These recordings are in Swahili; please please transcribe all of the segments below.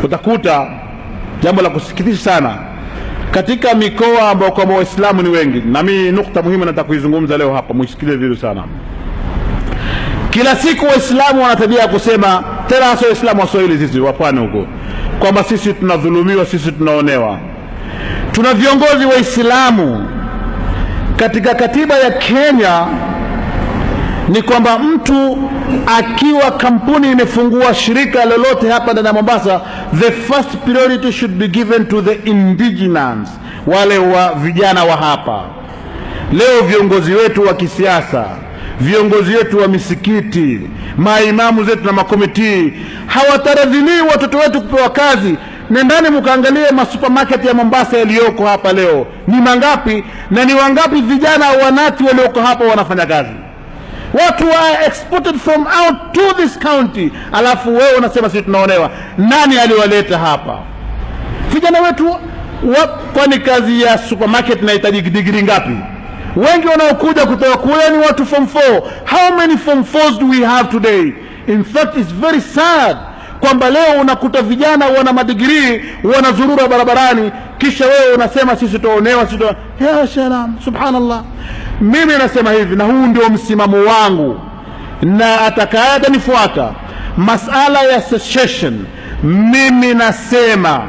utakuta jambo la kusikitisha sana katika mikoa ambayo kwa Waislamu ni wengi. Na mimi nukta muhimu nataka kuizungumza leo hapa, msikilize vizuri sana. Kila siku Waislamu wana tabia ya kusema, tena hasa Waislamu wa Swahili sisi wa pwani huko, kwamba sisi tunadhulumiwa, sisi tunaonewa. Tuna viongozi Waislamu. Katika katiba ya Kenya ni kwamba mtu akiwa kampuni imefungua shirika lolote hapa ndani ya Mombasa, the first priority should be given to the indigenous, wale wa vijana wa hapa. Leo viongozi wetu wa kisiasa, viongozi wetu wa misikiti, maimamu zetu na makomiti hawataradhini watoto wetu kupewa kazi. Nendani mkaangalie masupermarket ya Mombasa yaliyoko hapa leo, ni mangapi na ni wangapi vijana wanati walioko hapa wanafanya kazi? Watu are exported from out to this county, alafu wewe unasema sisi tunaonewa. Nani aliwaleta hapa vijana wetu? Kwani kazi ya supermarket inahitaji degree ngapi? Wengi wanaokuja kutoka kule ni watu form 4. How many form 4s do we have today? In fact, it's very sad kwamba leo unakuta vijana wana madigrii wanazurura barabarani, kisha wewe unasema sisi tuonewa, sisi ya salam, subhanallah. Mimi nasema hivi, na huu ndio msimamo wangu, na atakayeenda nifuata masala ya secession, mimi nasema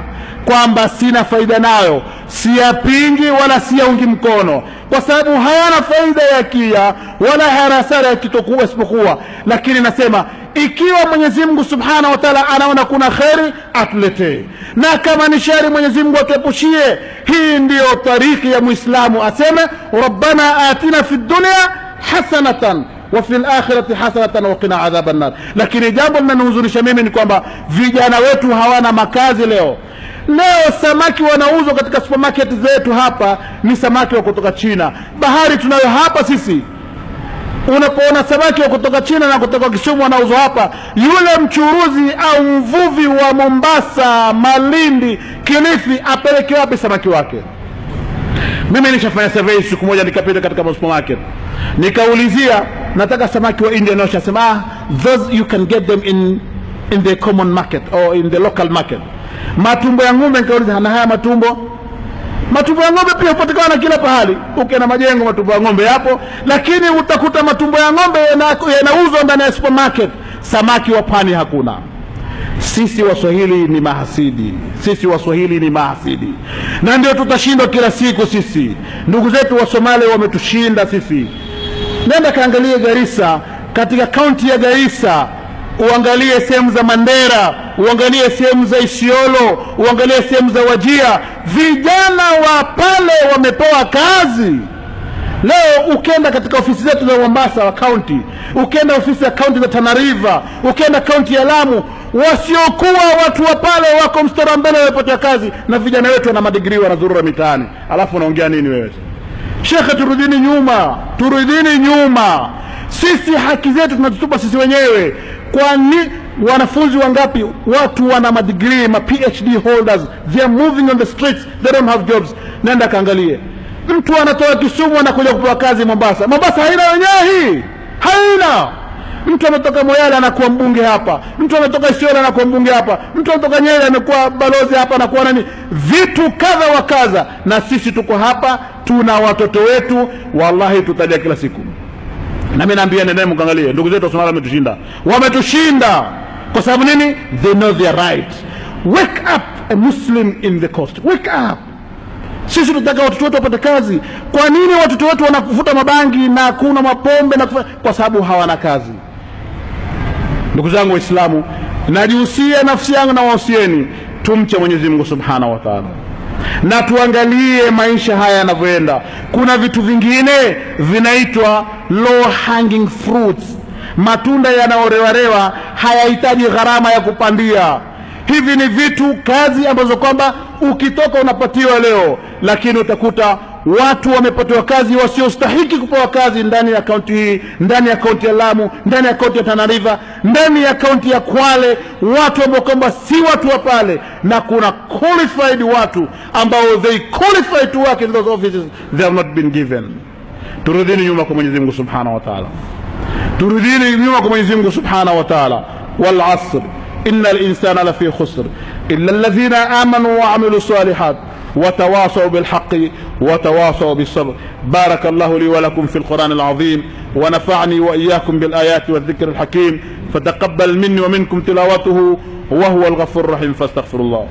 kwamba sina faida nayo, siyapingi wala siyaungi mkono, kwa sababu hayana faida ya kia wala hasara ya kitokuwa isipokuwa. Lakini nasema ikiwa Mwenyezi Mungu Subhanahu wa Ta'ala anaona kuna khairi, atuletee, na kama ni shari Mwenyezi Mungu atuepushie. Hii ndiyo tariki ya Muislamu, aseme rabbana atina fid dunya hasanatan wa fil akhirati hasanatan wa qina adhaban nar. Lakini jambo linalohuzunisha mimi ni kwamba vijana wetu hawana makazi leo. Leo samaki wanauzwa katika supermarket zetu hapa ni samaki wa kutoka China. Bahari tunayo hapa sisi. Unapoona samaki wa kutoka China na kutoka Kisumu wanauzwa hapa, yule mchuruzi au mvuvi wa Mombasa, Malindi, Kilifi apeleke wapi samaki wake? Mimi nishafanya survey siku moja, nikapita katika supermarket, nikaulizia nataka samaki wa India, na sema those you can get them in the common market or in the local market. Matumbo ya ng'ombe, nikauliza na haya matumbo ya ng'ombe pia hupatikana kila pahali. Ukienda majengo matumbo ya ng'ombe yapo, lakini utakuta matumbo ya ng'ombe yanauzwa ndani ya supermarket. Samaki wa pwani hakuna. Sisi Waswahili ni mahasidi, sisi Waswahili ni mahasidi, na ndio tutashindwa kila siku. Sisi ndugu zetu wa Somalia wametushinda sisi. Nenda kaangalie Garissa, katika kaunti ya Garissa, uangalie sehemu za Mandera, uangalie sehemu za Isiolo, uangalie sehemu za Wajia, vijana wa pale wamepewa kazi. Leo ukenda katika ofisi zetu za Mombasa wa county, ukenda ofisi ya county za Tana River, ukenda county ya Lamu, wasiokuwa watu wa pale wako mstari mbele wamepata kazi, na vijana wetu wana madigrii wanazurura mitaani. Alafu unaongea nini wewe? Shekhe, turudini nyuma, turudini nyuma. Sisi haki zetu tunatutupa sisi wenyewe. Kwani wanafunzi wangapi watu wana madigrii, ma PhD holders, they are moving on the streets, they don't have jobs. Nenda kaangalie, mtu anatoka Kisumu anakuja kupewa kazi Mombasa. Mombasa haina wenyewe, hii haina. Mtu anatoka Moyale anakuwa mbunge hapa, mtu anatoka Isiolo anakuwa mbunge hapa, mtu anatoka Nyeri anakuwa balozi hapa, anakuwa nani, vitu kadha wa kadha. Na sisi tuko hapa, tuna watoto wetu, wallahi tutalia kila siku. Na mimi naambia nendeni mkaangalie, ndugu zetu wa Somalia wametushinda. Kwa sababu nini? They know their right. Wake up a Muslim in the coast, wake up. Sisi tunataka watoto wetu wapate kazi. Kwa nini watoto wetu wanakuvuta mabangi na kuna mapombe na kwa sababu hawana kazi? Ndugu zangu Waislamu, najihusia nafsi yangu na wahusieni, tumche Mwenyezi Mungu Subhanahu wa Ta'ala, na tuangalie maisha haya yanavyoenda. Kuna vitu vingine vinaitwa low hanging fruits, matunda yanaorewarewa, hayahitaji gharama ya kupandia. Hivi ni vitu, kazi ambazo kwamba ukitoka unapatiwa leo, lakini utakuta watu wamepatiwa kazi wasiostahiki kupewa kazi ndani ya kaunti hii, ndani ya kaunti ya Lamu, ndani ya kaunti ya Tana River, ndani ya kaunti ya Kwale, watu ambao kwamba si watu wa pale, na kuna qualified watu ambao they qualify to work in those offices, they have not been given. Turudini nyuma kwa Mwenyezi Mungu Subhanahu wa Ta'ala, turudini nyuma kwa Mwenyezi Mungu Subhanahu wa Ta'ala. Wal asr إن الإنسان لفي خسر إلا الذين آمنوا وعملوا الصالحات وتواصوا بالحق وتواصوا بالصبر. بارك الله لي ولكم في القرآن العظيم، ونفعني وإياكم بالآيات والذكر الحكيم، فتقبل مني ومنكم تلاوته وهو الغفور الرحيم، فاستغفر الله.